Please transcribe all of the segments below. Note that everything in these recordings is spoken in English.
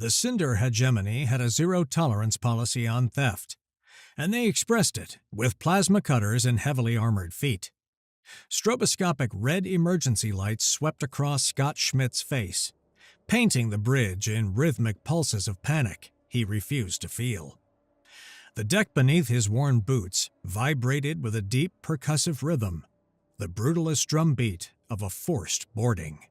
The Cinder hegemony had a zero-tolerance policy on theft, and they expressed it with plasma cutters and heavily armored feet. Stroboscopic red emergency lights swept across Scott Schmidt's face, painting the bridge in rhythmic pulses of panic he refused to feel. The deck beneath his worn boots vibrated with a deep percussive rhythm, the brutalist drumbeat of a forced boarding.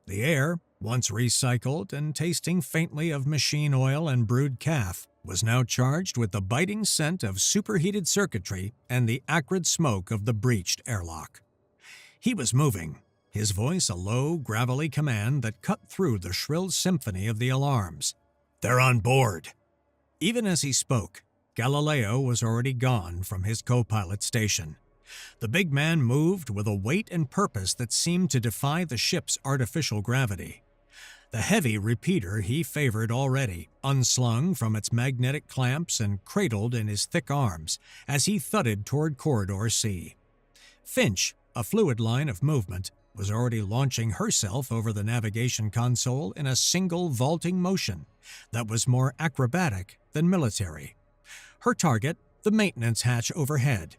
The air, once recycled and tasting faintly of machine oil and brewed calf, was now charged with the biting scent of superheated circuitry and the acrid smoke of the breached airlock. He was moving, his voice a low, gravelly command that cut through the shrill symphony of the alarms. "They're on board!" Even as he spoke, Galileo was already gone from his co-pilot station. The big man moved with a weight and purpose that seemed to defy the ship's artificial gravity. The heavy repeater he favored already, unslung from its magnetic clamps and cradled in his thick arms as he thudded toward Corridor C. Finch, a fluid line of movement, was already launching herself over the navigation console in a single vaulting motion that was more acrobatic than military. Her target, the maintenance hatch overhead.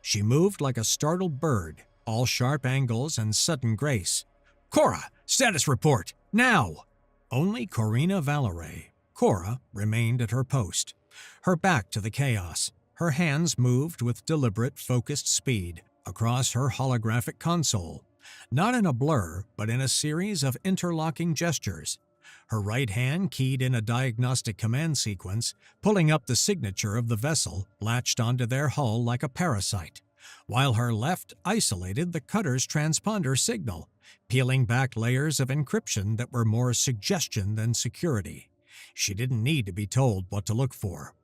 She moved like a startled bird, all sharp angles and sudden grace. "Cora, status report, now!" Only Corina Valerie, Cora, remained at her post, her back to the chaos. Her hands moved with deliberate, focused speed across her holographic console, not in a blur, but in a series of interlocking gestures. Her right hand keyed in a diagnostic command sequence, pulling up the signature of the vessel latched onto their hull like a parasite, while her left isolated the cutter's transponder signal, peeling back layers of encryption that were more suggestion than security. She didn't need to be told what to look for.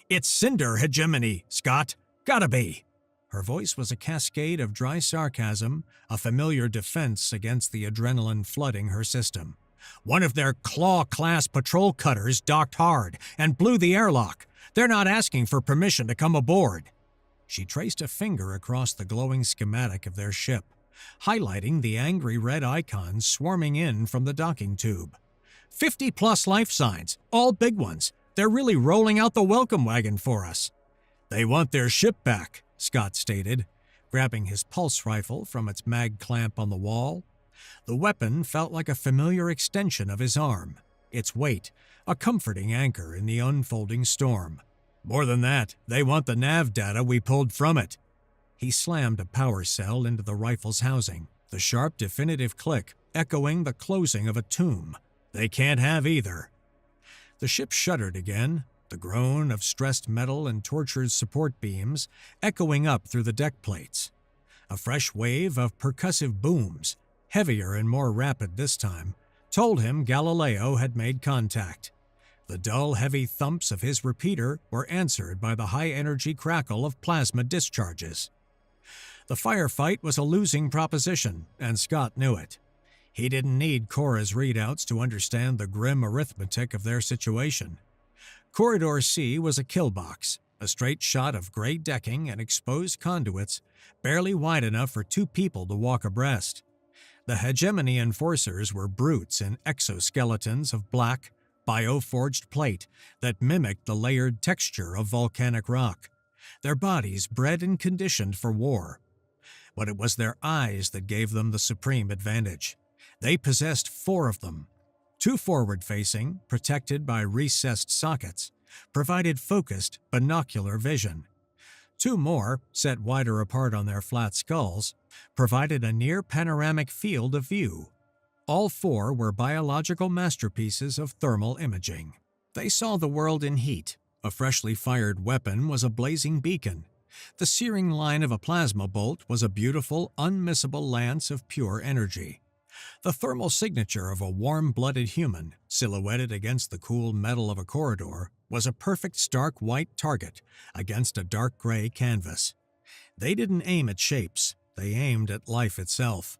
"It's Cinder hegemony, Scott. Gotta be." Her voice was a cascade of dry sarcasm, a familiar defense against the adrenaline flooding her system. "One of their Claw-class patrol cutters docked hard and blew the airlock. They're not asking for permission to come aboard." She traced a finger across the glowing schematic of their ship, highlighting the angry red icons swarming in from the docking tube. 50-plus life signs, all big ones. They're really rolling out the welcome wagon for us." "They want their ship back," Scott stated, grabbing his pulse rifle from its mag clamp on the wall. The weapon felt like a familiar extension of his arm, its weight a comforting anchor in the unfolding storm. "More than that, they want the nav data we pulled from it." He slammed a power cell into the rifle's housing, the sharp, definitive click echoing the closing of a tomb. "They can't have either." The ship shuddered again, the groan of stressed metal and tortured support beams echoing up through the deck plates. A fresh wave of percussive booms, heavier and more rapid this time, told him Galileo had made contact. The dull, heavy thumps of his repeater were answered by the high-energy crackle of plasma discharges. The firefight was a losing proposition, and Scott knew it. He didn't need Cora's readouts to understand the grim arithmetic of their situation. Corridor C was a kill box, a straight shot of gray decking and exposed conduits barely wide enough for two people to walk abreast. The hegemony enforcers were brutes in exoskeletons of black, bioforged plate that mimicked the layered texture of volcanic rock, their bodies bred and conditioned for war. But it was their eyes that gave them the supreme advantage. They possessed 4 of them. 2 forward-facing, protected by recessed sockets, provided focused, binocular vision. 2 more, set wider apart on their flat skulls, provided a near-panoramic field of view. All 4 were biological masterpieces of thermal imaging. They saw the world in heat. A freshly fired weapon was a blazing beacon. The searing line of a plasma bolt was a beautiful, unmissable lance of pure energy. The thermal signature of a warm-blooded human, silhouetted against the cool metal of a corridor, was a perfect stark white target against a dark gray canvas. They didn't aim at shapes, they aimed at life itself.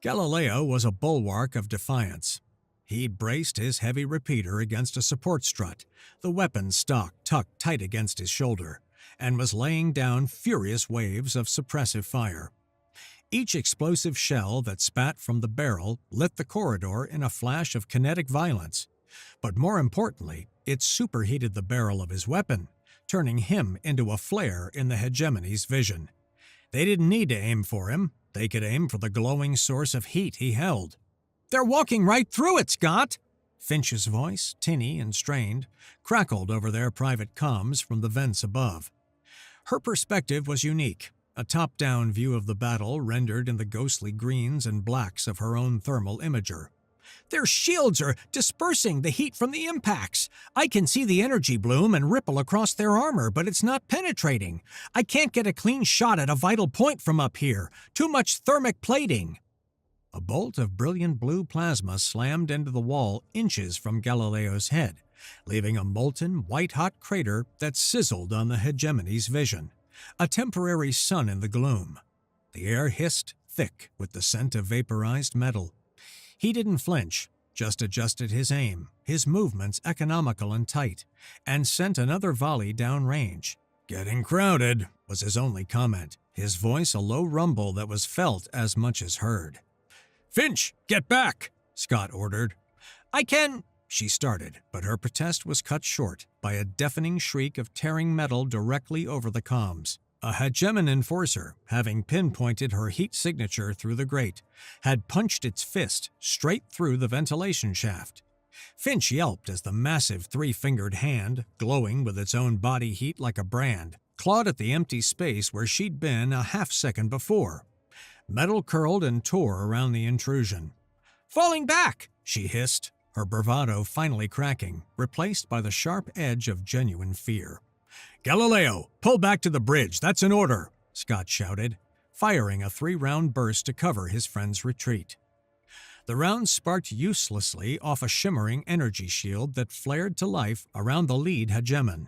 Galileo was a bulwark of defiance. He'd braced his heavy repeater against a support strut, the weapon stock tucked tight against his shoulder, and was laying down furious waves of suppressive fire. Each explosive shell that spat from the barrel lit the corridor in a flash of kinetic violence, But more importantly, it superheated the barrel of his weapon, turning him into a flare in the hegemony's vision. They didn't need to aim for him. They could aim for the glowing source of heat he held. "They're walking right through it, Scott!" Finch's voice, tinny and strained, crackled over their private comms from the vents above. Her perspective was unique, a top-down view of the battle rendered in the ghostly greens and blacks of her own thermal imager. "Their shields are dispersing the heat from the impacts. I can see the energy bloom and ripple across their armor, but it's not penetrating. I can't get a clean shot at a vital point from up here. Too much thermic plating." A bolt of brilliant blue plasma slammed into the wall inches from Galileo's head, leaving a molten, white-hot crater that sizzled on the hegemony's vision, a temporary sun in the gloom. The air hissed thick with the scent of vaporized metal. He didn't flinch, just adjusted his aim, his movements economical and tight, and sent another volley downrange. "Getting crowded," was his only comment, his voice a low rumble that was felt as much as heard. "Finch, get back!" Scott ordered. "I can—" she started, but her protest was cut short by a deafening shriek of tearing metal directly over the comms. A hegemon enforcer, having pinpointed her heat signature through the grate, had punched its fist straight through the ventilation shaft. Finch yelped as the massive three-fingered hand, glowing with its own body heat like a brand, clawed at the empty space where she'd been a half-second before. Metal curled and tore around the intrusion. "Falling back!" she hissed, her bravado finally cracking, replaced by the sharp edge of genuine fear. "Galileo, pull back to the bridge, that's an order!" Scott shouted, firing a 3-round burst to cover his friend's retreat. The round sparked uselessly off a shimmering energy shield that flared to life around the lead hegemon.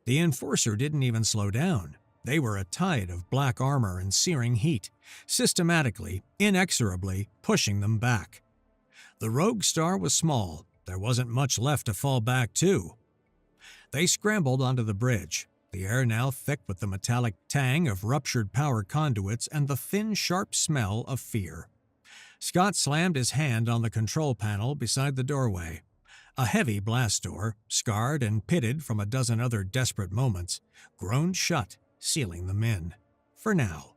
The enforcer didn't even slow down. They were a tide of black armor and searing heat, systematically, inexorably pushing them back. The rogue star was small. There wasn't much left to fall back to. They scrambled onto the bridge, the air now thick with the metallic tang of ruptured power conduits and the thin, sharp smell of fear. Scott slammed his hand on the control panel beside the doorway. A heavy blast door, scarred and pitted from a dozen other desperate moments, groaned shut, sealing them in. For now.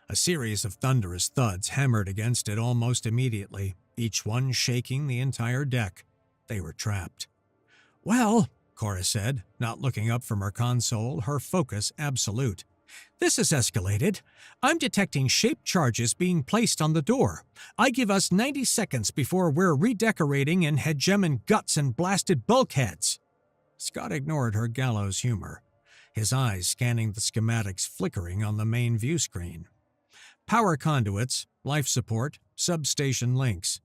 A series of thunderous thuds hammered against it almost immediately, each one shaking the entire deck. They were trapped. "Well," Cora said, not looking up from her console, her focus absolute. "This has escalated. I'm detecting shaped charges being placed on the door. I give us 90 seconds before we're redecorating in hegemon guts and blasted bulkheads." Scott ignored her gallows humor, his eyes scanning the schematics flickering on the main view screen. Power conduits, life support, substation links.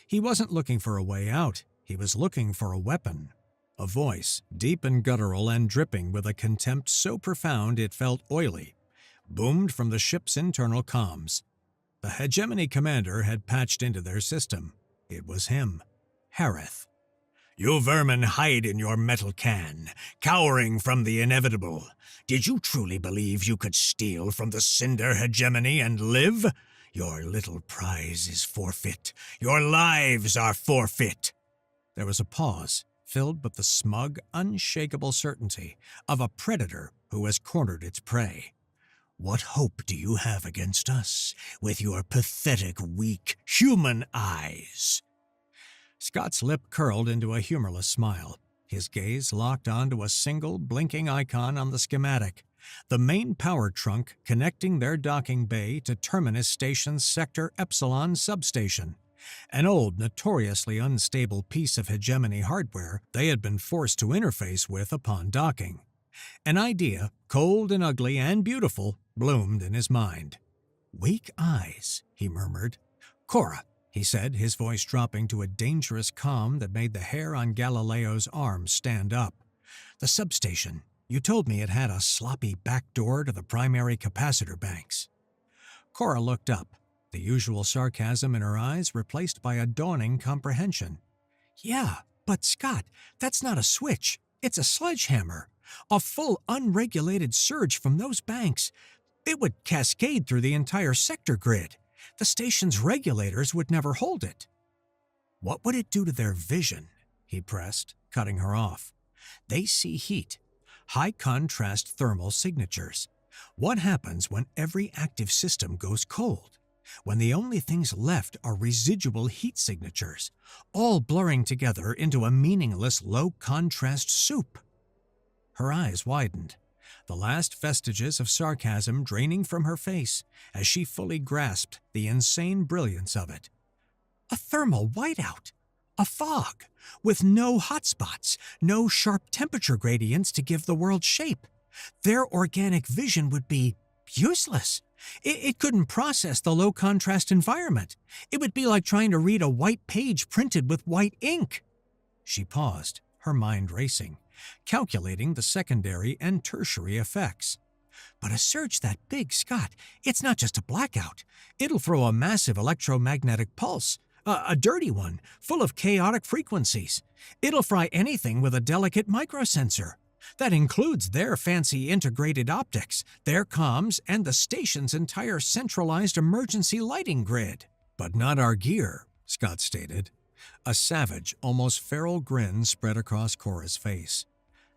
He wasn't looking for a way out. He was looking for a weapon. A voice, deep and guttural and dripping with a contempt so profound it felt oily, boomed from the ship's internal comms. The hegemony commander had patched into their system. It was him, Harith. "You vermin hide in your metal can, cowering from the inevitable. Did you truly believe you could steal from the cinder hegemony and live? Your little prize is forfeit. Your lives are forfeit." There was a pause, filled with the smug, unshakable certainty of a predator who has cornered its prey. "What hope do you have against us, with your pathetic, weak, human eyes?" Scott's lip curled into a humorless smile, his gaze locked onto a single, blinking icon on the schematic, the main power trunk connecting their docking bay to Terminus Station's Sector Epsilon substation, an old, notoriously unstable piece of hegemony hardware they had been forced to interface with upon docking. An idea, cold and ugly and beautiful, bloomed in his mind. "Weak eyes," he murmured. "Cora," he said, his voice dropping to a dangerous calm that made the hair on Galileo's arm stand up. "The substation. You told me it had a sloppy back door to the primary capacitor banks." Cora looked up, the usual sarcasm in her eyes replaced by a dawning comprehension. "Yeah, but Scott, that's not a switch. It's a sledgehammer. A full unregulated surge from those banks. It would cascade through the entire sector grid. The station's regulators would never hold it." "What would it do to their vision?" he pressed, cutting her off. "They see heat, high-contrast thermal signatures. What happens when every active system goes cold? When the only things left are residual heat signatures, all blurring together into a meaningless low-contrast soup." Her eyes widened, the last vestiges of sarcasm draining from her face as she fully grasped the insane brilliance of it. A thermal whiteout! A fog, with no hotspots, no sharp temperature gradients to give the world shape. Their organic vision would be useless. It couldn't process the low-contrast environment. It would be like trying to read a white page printed with white ink. She paused, her mind racing, calculating the secondary and tertiary effects. But a surge that big, Scott, it's not just a blackout. It'll throw a massive electromagnetic pulse, a dirty one, full of chaotic frequencies. It'll fry anything with a delicate microsensor. That includes their fancy integrated optics, their comms, and the station's entire centralized emergency lighting grid. "But not our gear," Scott stated. A savage, almost feral grin spread across Cora's face.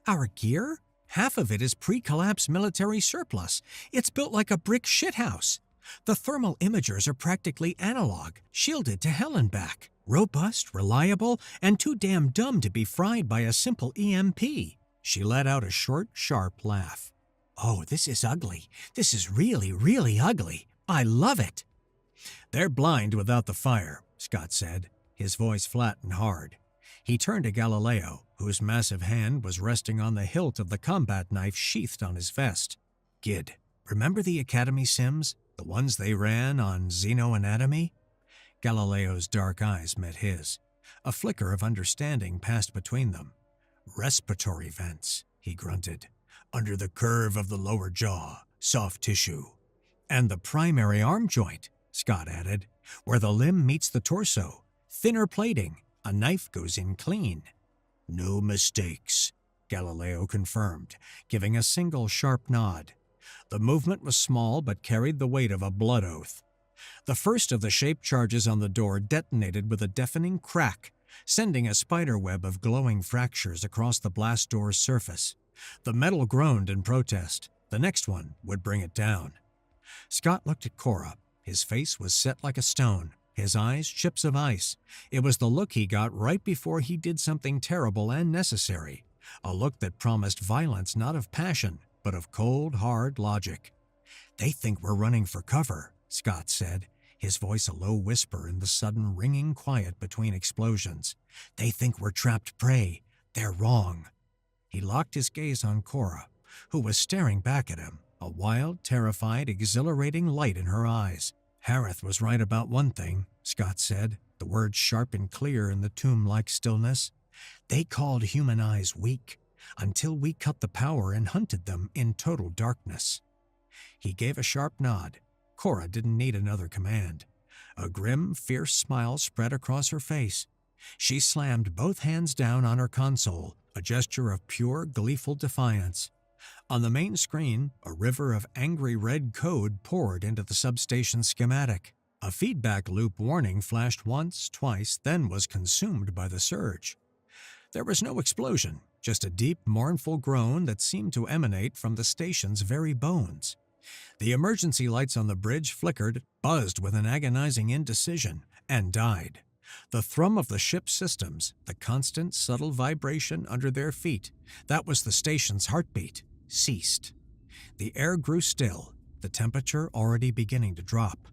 "Our gear? Half of it is pre-collapse military surplus. It's built like a brick shithouse. The thermal imagers are practically analog, shielded to hell and back. Robust, reliable, and too damn dumb to be fried by a simple EMP." She let out a short, sharp laugh. "Oh, this is ugly. This is really, really ugly. I love it." "They're blind without the fire," Scott said, his voice flat and hard. He turned to Galileo, whose massive hand was resting on the hilt of the combat knife sheathed on his vest. "Gid, remember the Academy sims? The ones they ran on xenoanatomy?" Galileo's dark eyes met his. A flicker of understanding passed between them. "Respiratory vents," he grunted. "Under the curve of the lower jaw, soft tissue." "And the primary arm joint," Scott added, "where the limb meets the torso. Thinner plating. A knife goes in clean." "No mistakes," Galileo confirmed, giving a single sharp nod. The movement was small but carried the weight of a blood oath. The first of the shaped charges on the door detonated with a deafening crack, sending a spiderweb of glowing fractures across the blast door's surface. The metal groaned in protest. The next one would bring it down. Scott looked at Cora. His face was set like a stone, his eyes chips of ice. It was the look he got right before he did something terrible and necessary, a look that promised violence not of passion, but of cold, hard logic. "They think we're running for cover," Scott said, his voice a low whisper in the sudden ringing quiet between explosions. "They think we're trapped prey. They're wrong." He locked his gaze on Cora, who was staring back at him, a wild, terrified, exhilarating light in her eyes. "Harith was right about one thing," Scott said, the words sharp and clear in the tomb-like stillness. "They called human eyes weak, until we cut the power and hunted them in total darkness." He gave a sharp nod. Cora didn't need another command. A grim, fierce smile spread across her face. She slammed both hands down on her console, a gesture of pure, gleeful defiance. On the main screen, a river of angry red code poured into the substation schematic. A feedback loop warning flashed once, twice, then was consumed by the surge. There was no explosion, just a deep, mournful groan that seemed to emanate from the station's very bones. The emergency lights on the bridge flickered, buzzed with an agonizing indecision, and died. The thrum of the ship's systems, the constant, subtle vibration under their feet, that was the station's heartbeat, ceased. The air grew still, the temperature already beginning to drop.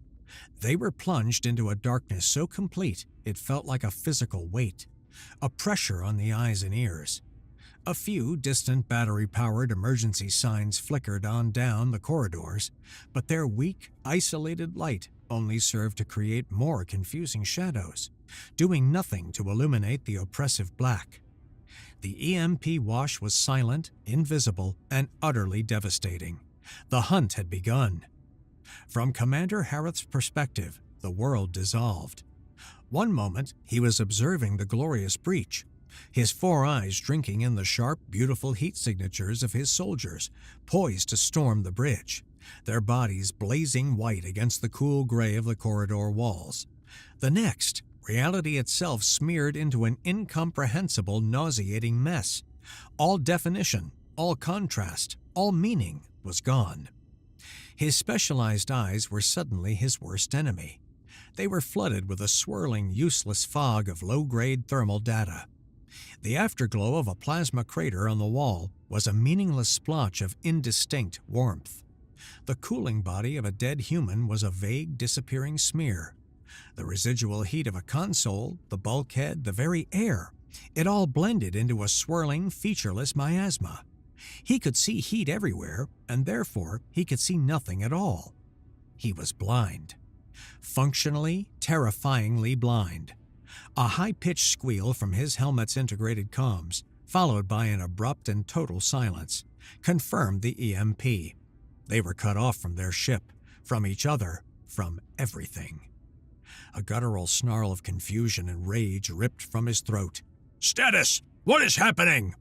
They were plunged into a darkness so complete it felt like a physical weight, a pressure on the eyes and ears. A few distant battery-powered emergency signs flickered on down the corridors, but their weak, isolated light only served to create more confusing shadows, doing nothing to illuminate the oppressive black. The EMP wash was silent, invisible, and utterly devastating. The hunt had begun. From Commander Harith's perspective, the world dissolved. One moment, he was observing the glorious breach, his four eyes drinking in the sharp, beautiful heat signatures of his soldiers, poised to storm the bridge, their bodies blazing white against the cool gray of the corridor walls. The next, reality itself smeared into an incomprehensible, nauseating mess. All definition, all contrast, all meaning was gone. His specialized eyes were suddenly his worst enemy. They were flooded with a swirling, useless fog of low-grade thermal data. The afterglow of a plasma crater on the wall was a meaningless splotch of indistinct warmth. The cooling body of a dead human was a vague, disappearing smear. The residual heat of a console, the bulkhead, the very air, it all blended into a swirling, featureless miasma. He could see heat everywhere, and therefore he could see nothing at all. He was blind. Functionally, terrifyingly blind. A high-pitched squeal from his helmet's integrated comms, followed by an abrupt and total silence, confirmed the EMP. They were cut off from their ship, from each other, from everything. A guttural snarl of confusion and rage ripped from his throat. "Status! What is happening?"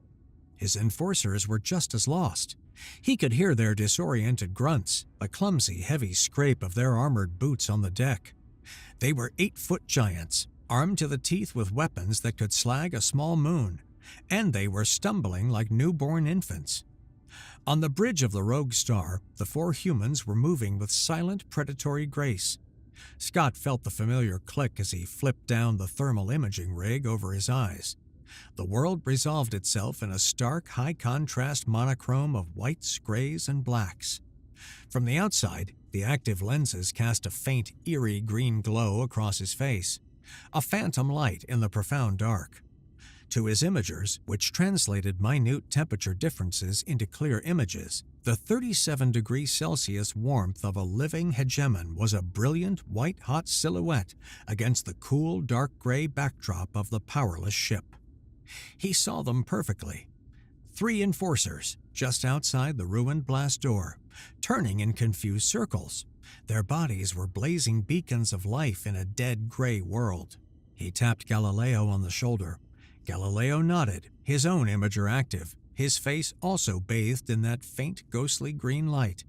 His enforcers were just as lost. He could hear their disoriented grunts, the clumsy, heavy scrape of their armored boots on the deck. They were 8-foot giants, armed to the teeth with weapons that could slag a small moon, and they were stumbling like newborn infants. On the bridge of the rogue star, the 4 humans were moving with silent, predatory grace. Scott felt the familiar click as he flipped down the thermal imaging rig over his eyes. The world resolved itself in a stark, high-contrast monochrome of whites, grays, and blacks. From the outside, the active lenses cast a faint, eerie green glow across his face, a phantom light in the profound dark. To his imagers, which translated minute temperature differences into clear images, the 37°C warmth of a living hegemon was a brilliant, white-hot silhouette against the cool, dark gray backdrop of the powerless ship. He saw them perfectly. 3 enforcers, just outside the ruined blast door, turning in confused circles. Their bodies were blazing beacons of life in a dead gray world. He tapped Galileo on the shoulder. Galileo nodded, his own imager active, his face also bathed in that faint, ghostly green light.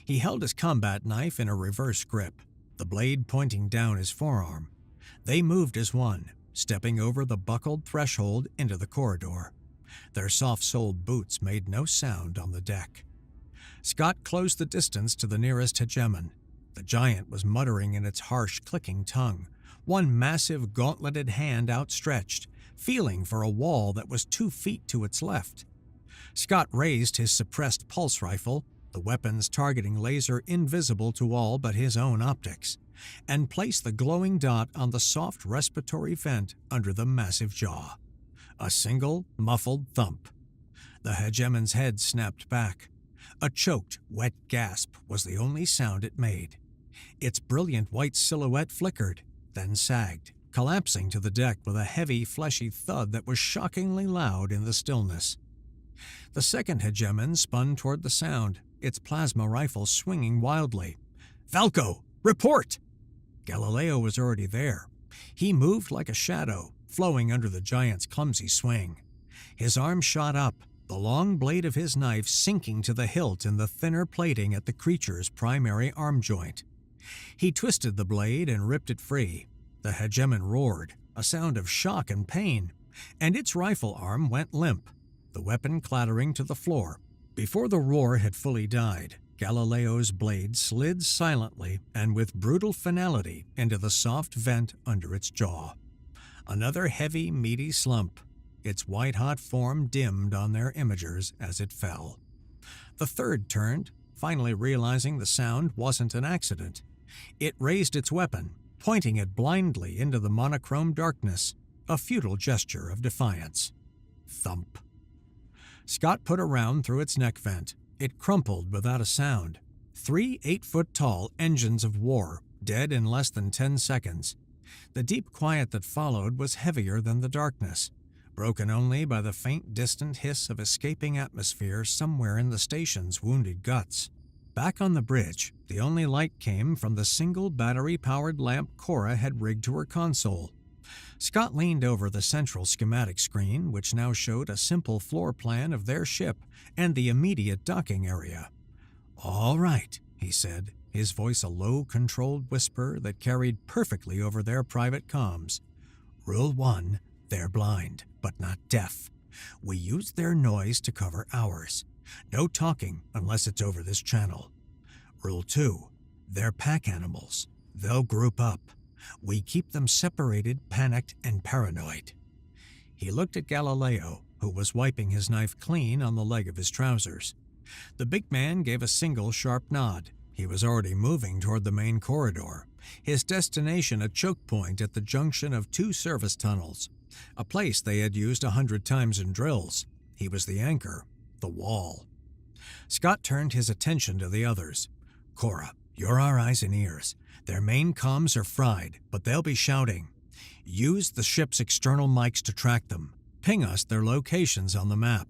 He held his combat knife in a reverse grip, the blade pointing down his forearm. They moved as one, stepping over the buckled threshold into the corridor. Their soft-soled boots made no sound on the deck. Scott closed the distance to the nearest hegemon. The giant was muttering in its harsh, clicking tongue, one massive, gauntleted hand outstretched, feeling for a wall that was 2 feet to its left. Scott raised his suppressed pulse rifle, the weapon's targeting laser invisible to all but his own optics, and placed the glowing dot on the soft respiratory vent under the massive jaw. A single, muffled thump. The hegemon's head snapped back. A choked, wet gasp was the only sound it made. Its brilliant white silhouette flickered, then sagged, collapsing to the deck with a heavy, fleshy thud that was shockingly loud in the stillness. The second hegemon spun toward the sound, its plasma rifle swinging wildly. "Falco, report!" Galileo was already there. He moved like a shadow, flowing under the giant's clumsy swing. His arm shot up, the long blade of his knife sinking to the hilt in the thinner plating at the creature's primary arm joint. He twisted the blade and ripped it free. The hegemon roared, a sound of shock and pain, and its rifle arm went limp, the weapon clattering to the floor. Before the roar had fully died, Galileo's blade slid silently and with brutal finality into the soft vent under its jaw. Another heavy, meaty slump. Its white-hot form dimmed on their imagers as it fell. The third turned, finally realizing the sound wasn't an accident. It raised its weapon, pointing it blindly into the monochrome darkness, a futile gesture of defiance. Thump. Scott put a round through its neck vent. It crumpled without a sound. 3 8-foot-tall engines of war, dead in less than 10 seconds. The deep quiet that followed was heavier than the darkness, broken only by the faint, distant hiss of escaping atmosphere somewhere in the station's wounded guts. Back on the bridge, the only light came from the single battery-powered lamp Cora had rigged to her console. Scott leaned over the central schematic screen, which now showed a simple floor plan of their ship and the immediate docking area. "All right," he said. his voice a low, controlled whisper that carried perfectly over their private comms. Rule 1, they're blind, but not deaf. We use their noise to cover ours. No talking unless it's over this channel. Rule 2, they're pack animals. They'll group up. We keep them separated, panicked, and paranoid. He looked at Galileo, who was wiping his knife clean on the leg of his trousers. The big man gave a single sharp nod. He was already moving toward the main corridor, his destination a choke point at the junction of 2 service tunnels, a place they had used 100 times in drills. He was the anchor, the wall. Scott turned his attention to the others. Cora, you're our eyes and ears. Their main comms are fried, but they'll be shouting. Use the ship's external mics to track them. Ping us their locations on the map.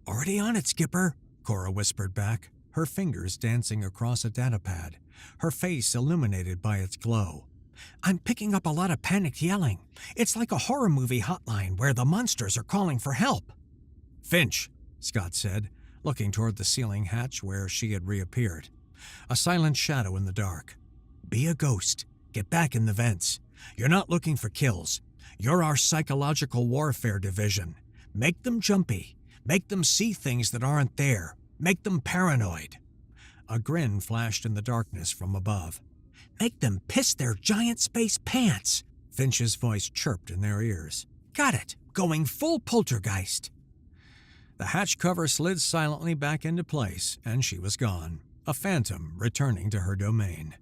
Already on it, Skipper, Cora whispered back, her fingers dancing across a datapad, her face illuminated by its glow. I'm picking up a lot of panicked yelling. It's like a horror movie hotline where the monsters are calling for help. Finch, Scott said, looking toward the ceiling hatch where she had reappeared. A silent shadow in the dark. Be a ghost. Get back in the vents. You're not looking for kills. You're our psychological warfare division. Make them jumpy. Make them see things that aren't there. Make them paranoid. A grin flashed in the darkness from above. Make them piss their giant space pants, Finch's voice chirped in their ears. Got it. Going full poltergeist. The hatch cover slid silently back into place, and she was gone, a phantom returning to her domain.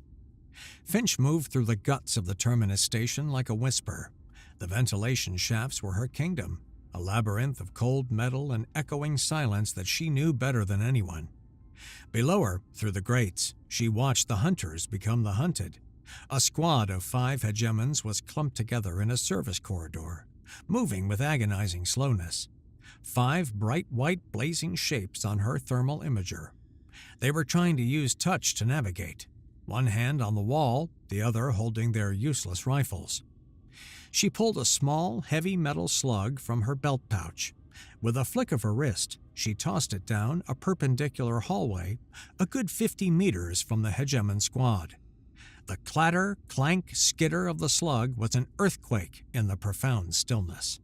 Finch moved through the guts of the terminus station like a whisper. The ventilation shafts were her kingdom, a labyrinth of cold metal and echoing silence that she knew better than anyone. Below her, through the grates, she watched the hunters become the hunted. A squad of 5 hegemons was clumped together in a service corridor, moving with agonizing slowness. 5 bright white blazing shapes on her thermal imager. They were trying to use touch to navigate, one hand on the wall, the other holding their useless rifles. She pulled a small, heavy metal slug from her belt pouch. With a flick of her wrist, she tossed it down a perpendicular hallway a good 50 meters from the hegemon squad. The clatter, clank, skitter of the slug was an earthquake in the profound stillness.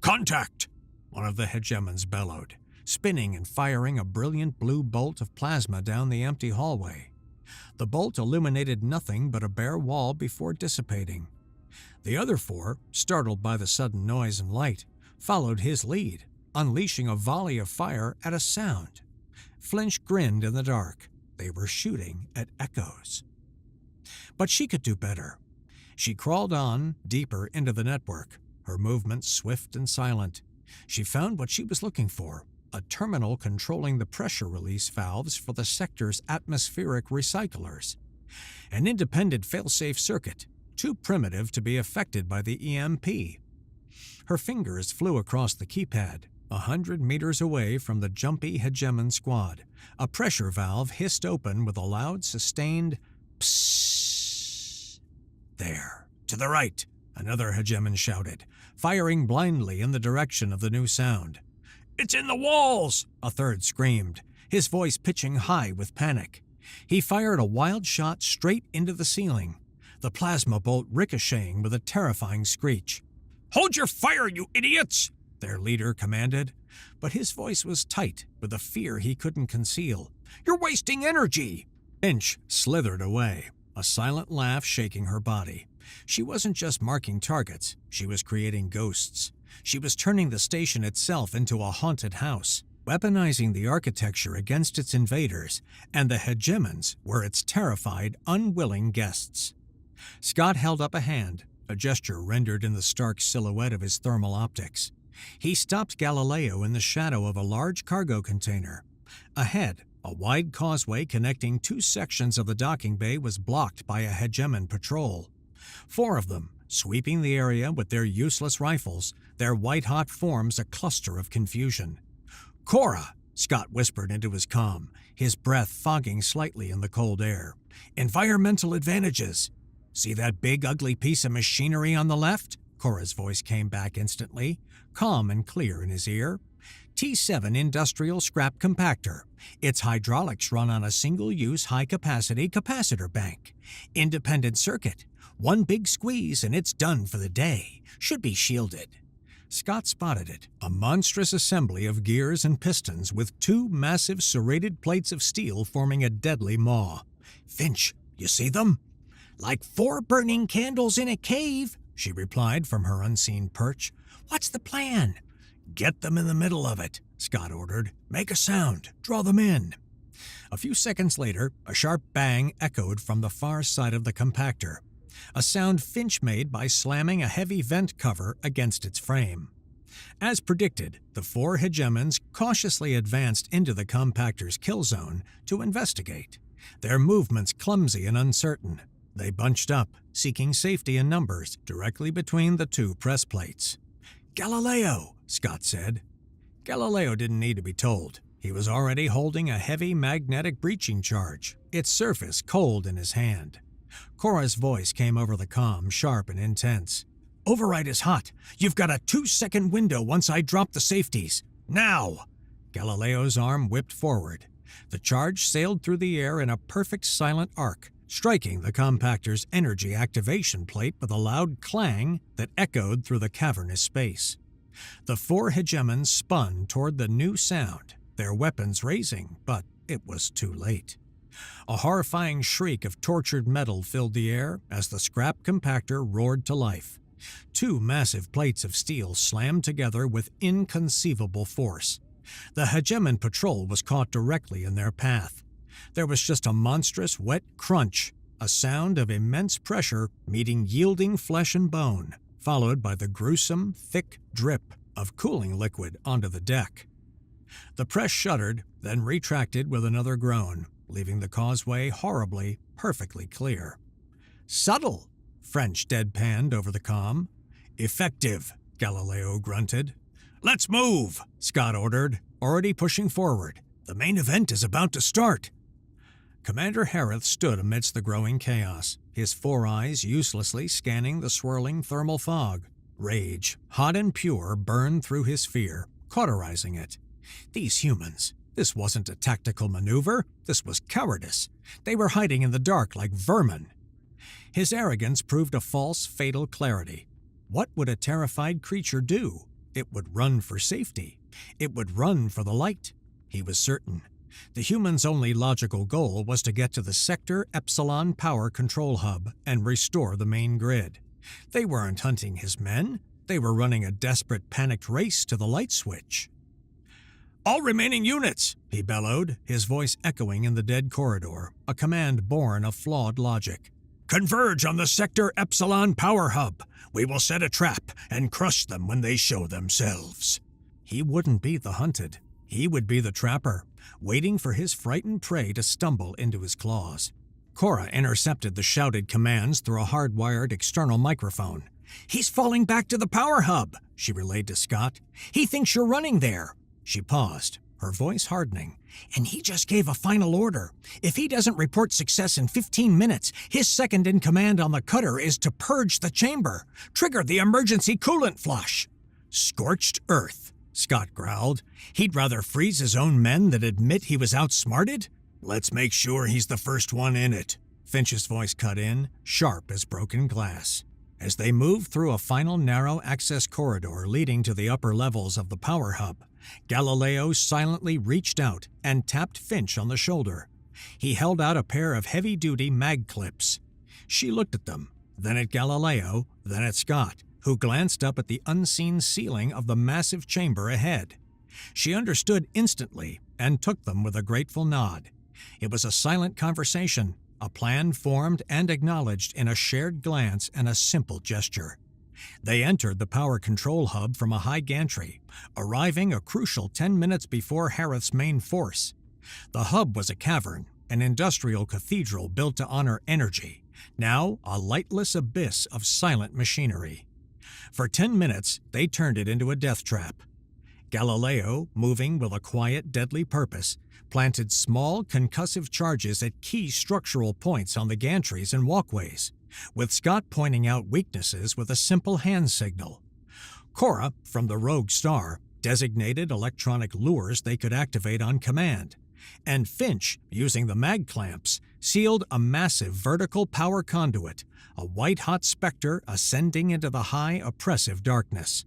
Contact! One of the hegemons bellowed, spinning and firing a brilliant blue bolt of plasma down the empty hallway. The bolt illuminated nothing but a bare wall before dissipating. The other 4, startled by the sudden noise and light, followed his lead, unleashing a volley of fire at a sound. Finch grinned in the dark. They were shooting at echoes. But she could do better. She crawled on, deeper into the network, her movements swift and silent. She found what she was looking for, a terminal controlling the pressure release valves for the sector's atmospheric recyclers. An independent failsafe circuit, too primitive to be affected by the EMP. Her fingers flew across the keypad, 100 meters away from the jumpy hegemon squad. A pressure valve hissed open with a loud, sustained psss. There, to the right, another hegemon shouted, firing blindly in the direction of the new sound. It's in the walls, a third screamed, his voice pitching high with panic. He fired a wild shot straight into the ceiling, the plasma bolt ricocheting with a terrifying screech. Hold your fire, you idiots! Their leader commanded, but his voice was tight with a fear he couldn't conceal. You're wasting energy! Finch slithered away, a silent laugh shaking her body. She wasn't just marking targets, she was creating ghosts. She was turning the station itself into a haunted house, weaponizing the architecture against its invaders, and the hegemons were its terrified, unwilling guests. Scott held up a hand, a gesture rendered in the stark silhouette of his thermal optics. He stopped Galileo in the shadow of a large cargo container. Ahead, a wide causeway connecting 2 sections of the docking bay was blocked by a hegemon patrol. 4 of them, sweeping the area with their useless rifles, their white-hot forms a cluster of confusion. Cora, Scott whispered into his comm, his breath fogging slightly in the cold air. Environmental advantages. See that big, ugly piece of machinery on the left? Cora's voice came back instantly, calm and clear in his ear. T7 industrial scrap compactor. Its hydraulics run on a single-use high-capacity capacitor bank. Independent circuit. One big squeeze and it's done for the day. Should be shielded. Scott spotted it, a monstrous assembly of gears and pistons with two massive serrated plates of steel forming a deadly maw. "Finch, you see them?" "Like 4 burning candles in a cave," she replied from her unseen perch. "What's the plan?" "Get them in the middle of it," Scott ordered. "Make a sound. Draw them in." A few seconds later, a sharp bang echoed from the far side of the compactor, a sound Finch made by slamming a heavy vent cover against its frame. As predicted, the 4 hegemons cautiously advanced into the compactor's kill zone to investigate, their movements clumsy and uncertain. They bunched up, seeking safety in numbers, directly between the 2 press plates. "Galileo," Scott said. Galileo didn't need to be told. He was already holding a heavy magnetic breaching charge, its surface cold in his hand. Cora's voice came over the comm, sharp and intense. "Override is hot. You've got a 2-second window once I drop the safeties. Now!" Galileo's arm whipped forward. The charge sailed through the air in a perfect silent arc, striking the compactor's energy activation plate with a loud clang that echoed through the cavernous space. The 4 hegemons spun toward the new sound, their weapons raising, but it was too late. A horrifying shriek of tortured metal filled the air as the scrap compactor roared to life. 2 massive plates of steel slammed together with inconceivable force. The hegemon patrol was caught directly in their path. There was just a monstrous wet crunch, a sound of immense pressure meeting yielding flesh and bone, followed by the gruesome, thick drip of cooling liquid onto the deck. The press shuddered, then retracted with another groan, leaving the causeway horribly, perfectly clear. "Subtle," French deadpanned over the comm. "Effective," Galileo grunted. "Let's move," Scott ordered, already pushing forward. "The main event is about to start." Commander Harith stood amidst the growing chaos, his 4 eyes uselessly scanning the swirling thermal fog. Rage, hot and pure, burned through his fear, cauterizing it. These humans. This wasn't a tactical maneuver. This was cowardice. They were hiding in the dark like vermin. His arrogance proved a false, fatal clarity. What would a terrified creature do? It would run for safety. It would run for the light. He was certain. The humans' only logical goal was to get to the Sector Epsilon power control hub and restore the main grid. They weren't hunting his men. They were running a desperate, panicked race to the light switch. "All remaining units," he bellowed, his voice echoing in the dead corridor, a command born of flawed logic. "Converge on the Sector Epsilon power hub. We will set a trap and crush them when they show themselves." He wouldn't be the hunted. He would be the trapper, waiting for his frightened prey to stumble into his claws. Cora intercepted the shouted commands through a hardwired external microphone. "He's falling back to the power hub," she relayed to Scott. "He thinks you're running there." She paused, her voice hardening. "And he just gave a final order. If he doesn't report success in 15 minutes, his second in command on the cutter is to purge the chamber, trigger the emergency coolant flush." "Scorched earth," Scott growled. "He'd rather freeze his own men than admit he was outsmarted?" "Let's make sure he's the first one in it," Finch's voice cut in, sharp as broken glass. As they moved through a final narrow access corridor leading to the upper levels of the power hub, Galileo silently reached out and tapped Finch on the shoulder. He held out a pair of heavy-duty mag clips. She looked at them, then at Galileo, then at Scott, who glanced up at the unseen ceiling of the massive chamber ahead. She understood instantly and took them with a grateful nod. It was a silent conversation, a plan formed and acknowledged in a shared glance and a simple gesture. They entered the power control hub from a high gantry, arriving a crucial 10 minutes before Harith's main force. The hub was a cavern, an industrial cathedral built to honor energy, now a lightless abyss of silent machinery. For 10 minutes, they turned it into a death trap. Galileo, moving with a quiet, deadly purpose, planted small, concussive charges at key structural points on the gantries and walkways, with Scott pointing out weaknesses with a simple hand signal. Cora, from the Rogue Star, designated electronic lures they could activate on command, and Finch, using the mag clamps, sealed a massive vertical power conduit, a white-hot specter ascending into the high, oppressive darkness.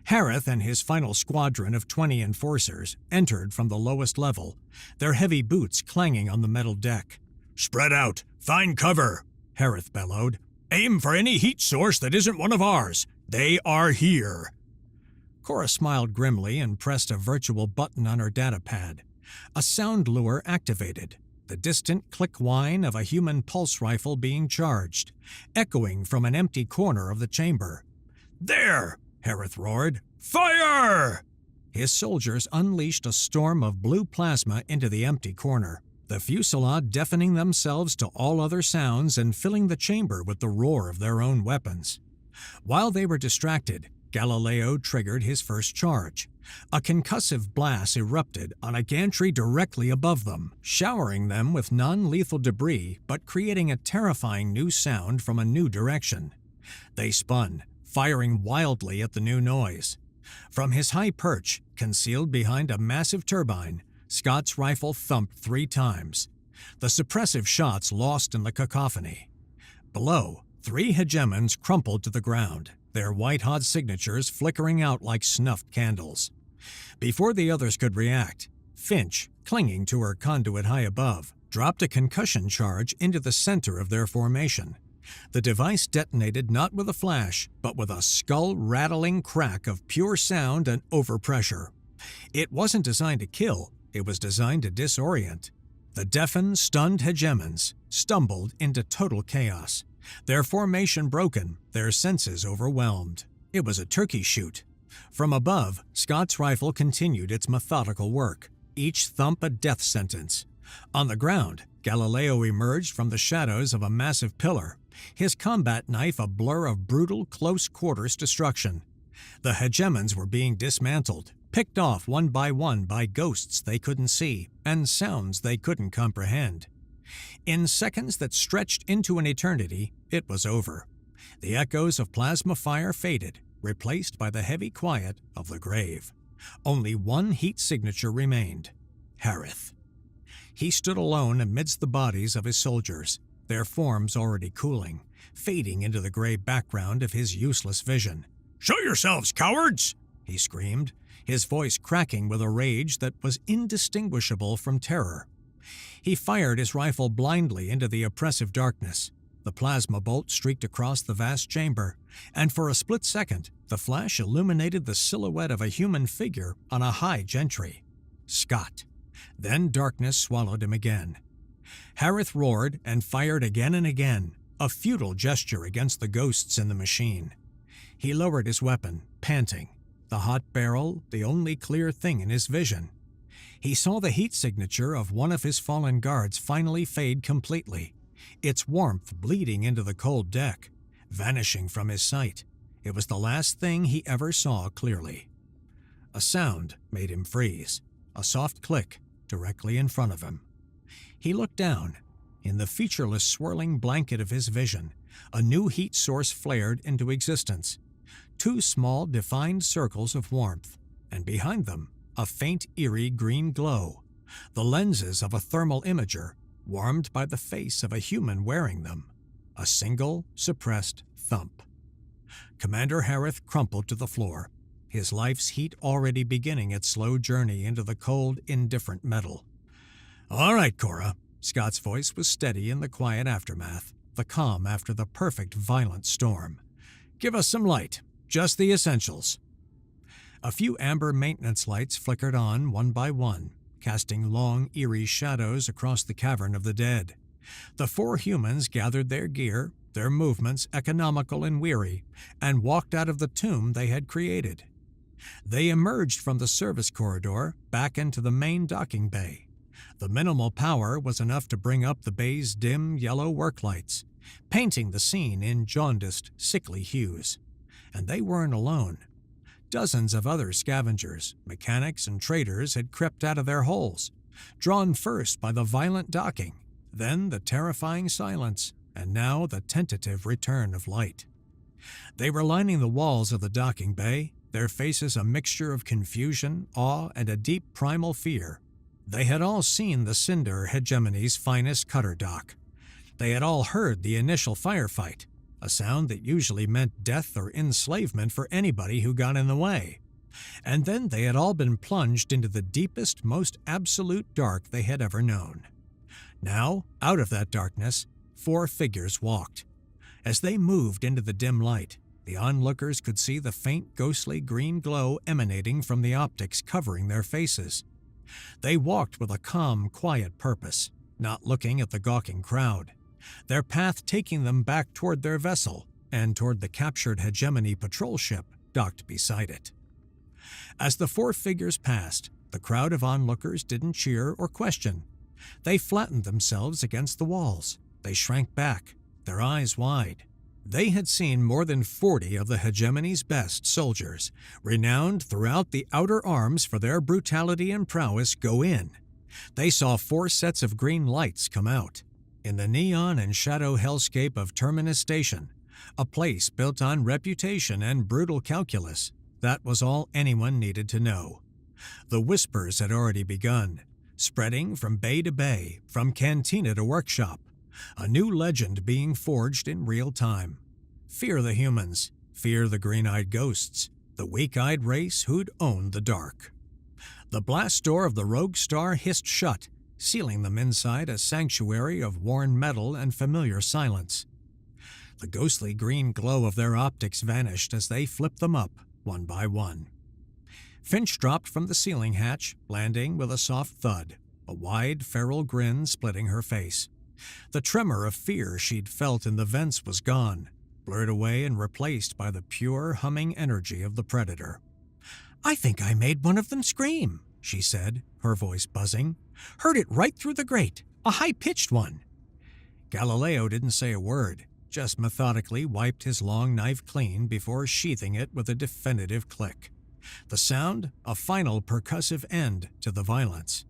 Harith and his final squadron of 20 enforcers entered from the lowest level, their heavy boots clanging on the metal deck. "Spread out! Find cover!" Harith bellowed. "Aim for any heat source that isn't one of ours! They are here!" Cora smiled grimly and pressed a virtual button on her datapad. A sound lure activated, the distant click-whine of a human pulse rifle being charged, echoing from an empty corner of the chamber. "There!" Harith roared. "Fire!" His soldiers unleashed a storm of blue plasma into the empty corner, the fusillade deafening themselves to all other sounds and filling the chamber with the roar of their own weapons. While they were distracted, Galileo triggered his first charge. A concussive blast erupted on a gantry directly above them, showering them with non-lethal debris but creating a terrifying new sound from a new direction. They spun, firing wildly at the new noise. From his high perch, concealed behind a massive turbine, Scott's rifle thumped 3 times. The suppressive shots lost in the cacophony. Below, 3 hegemons crumpled to the ground, their white-hot signatures flickering out like snuffed candles. Before the others could react, Finch, clinging to her conduit high above, dropped a concussion charge into the center of their formation. The device detonated not with a flash, but with a skull-rattling crack of pure sound and overpressure. It wasn't designed to kill, it was designed to disorient. The deafened, stunned hegemons stumbled into total chaos, their formation broken, their senses overwhelmed. It was a turkey shoot. From above, Scott's rifle continued its methodical work, each thump a death sentence. On the ground, Galileo emerged from the shadows of a massive pillar, his combat knife a blur of brutal, close-quarters destruction. The hegemons were being dismantled, picked off one by ghosts they couldn't see and sounds they couldn't comprehend. In seconds that stretched into an eternity, it was over. The echoes of plasma fire faded, replaced by the heavy quiet of the grave. Only one heat signature remained: Harith. He stood alone amidst the bodies of his soldiers, their forms already cooling, fading into the gray background of his useless vision. "Show yourselves, cowards!" he screamed, his voice cracking with a rage that was indistinguishable from terror. He fired his rifle blindly into the oppressive darkness. The plasma bolt streaked across the vast chamber, and for a split second, the flash illuminated the silhouette of a human figure on a high gentry. Scott. Then darkness swallowed him again. Harith roared and fired again and again, a futile gesture against the ghosts in the machine. He lowered his weapon, panting, the hot barrel the only clear thing in his vision. He saw the heat signature of one of his fallen guards finally fade completely, its warmth bleeding into the cold deck, vanishing from his sight. It was the last thing he ever saw clearly. A sound made him freeze, a soft click directly in front of him. He looked down. In the featureless swirling blanket of his vision, a new heat source flared into existence. 2 small, defined circles of warmth, and behind them, a faint, eerie green glow, the lenses of a thermal imager, warmed by the face of a human wearing them. A single, suppressed thump. Commander Harith crumpled to the floor, his life's heat already beginning its slow journey into the cold, indifferent metal. "All right, Cora." Scott's voice was steady in the quiet aftermath, the calm after the perfect, violent storm. "Give us some light, just the essentials." A few amber maintenance lights flickered on one by one, casting long, eerie shadows across the cavern of the dead. The 4 humans gathered their gear, their movements economical and weary, and walked out of the tomb they had created. They emerged from the service corridor back into the main docking bay. The minimal power was enough to bring up the bay's dim yellow work lights, painting the scene in jaundiced, sickly hues. And they weren't alone. Dozens of other scavengers, mechanics, and traders had crept out of their holes, drawn first by the violent docking, then the terrifying silence, and now the tentative return of light. They were lining the walls of the docking bay, their faces a mixture of confusion, awe, and a deep primal fear. They had all seen the Cinder hegemony's finest cutter dock. They had all heard the initial firefight, a sound that usually meant death or enslavement for anybody who got in the way. And then they had all been plunged into the deepest, most absolute dark they had ever known. Now, out of that darkness, 4 figures walked. As they moved into the dim light, the onlookers could see the faint, ghostly green glow emanating from the optics covering their faces. They walked with a calm, quiet purpose, not looking at the gawking crowd, their path taking them back toward their vessel and toward the captured hegemony patrol ship docked beside it. As the 4 figures passed, the crowd of onlookers didn't cheer or question. They flattened themselves against the walls. They shrank back, their eyes wide. They had seen more than 40 of the hegemony's best soldiers, renowned throughout the outer arms for their brutality and prowess, go in. They saw 4 sets of green lights come out. In the neon and shadow hellscape of Terminus Station, a place built on reputation and brutal calculus, that was all anyone needed to know. The whispers had already begun, spreading from bay to bay, from cantina to workshop, a new legend being forged in real time. Fear the humans, fear the green-eyed ghosts, the weak-eyed race who'd owned the dark. The blast door of the Rogue Star hissed shut, sealing them inside a sanctuary of worn metal and familiar silence. The ghostly green glow of their optics vanished as they flipped them up, one by one. Finch dropped from the ceiling hatch, landing with a soft thud, a wide, feral grin splitting her face. The tremor of fear she'd felt in the vents was gone, blurred away and replaced by the pure, humming energy of the predator. "I think I made one of them scream," she said, her voice buzzing. "Heard it right through the grate, a high-pitched one." Galileo didn't say a word, just methodically wiped his long knife clean before sheathing it with a definitive click. The sound, a final percussive end to the violence.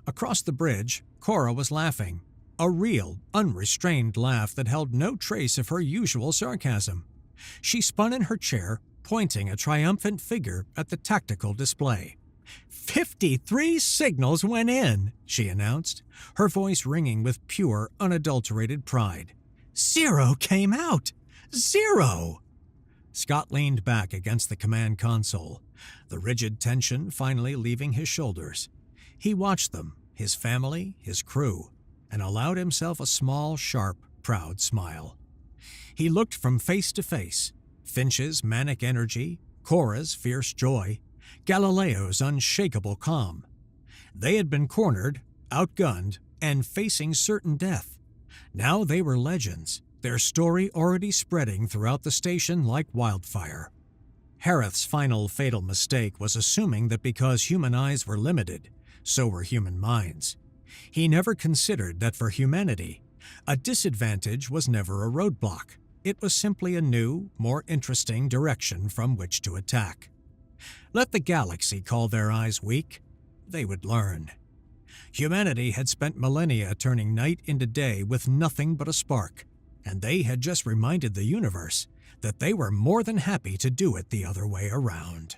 Across the bridge, Cora was laughing, a real, unrestrained laugh that held no trace of her usual sarcasm. She spun in her chair, pointing a triumphant finger at the tactical display. 53 signals went in, she announced, her voice ringing with pure, unadulterated pride. 0 came out! 0! Scott leaned back against the command console, the rigid tension finally leaving his shoulders. He watched them, his family, his crew, and allowed himself a small, sharp, proud smile. He looked from face to face, Finch's manic energy, Cora's fierce joy, Galileo's unshakable calm. They had been cornered, outgunned, and facing certain death. Now they were legends, their story already spreading throughout the station like wildfire. Harith's final fatal mistake was assuming that because human eyes were limited, so were human minds. He never considered that for humanity, a disadvantage was never a roadblock. It was simply a new, more interesting direction from which to attack. Let the galaxy call their eyes weak. They would learn. Humanity had spent millennia turning night into day with nothing but a spark, and they had just reminded the universe that they were more than happy to do it the other way around.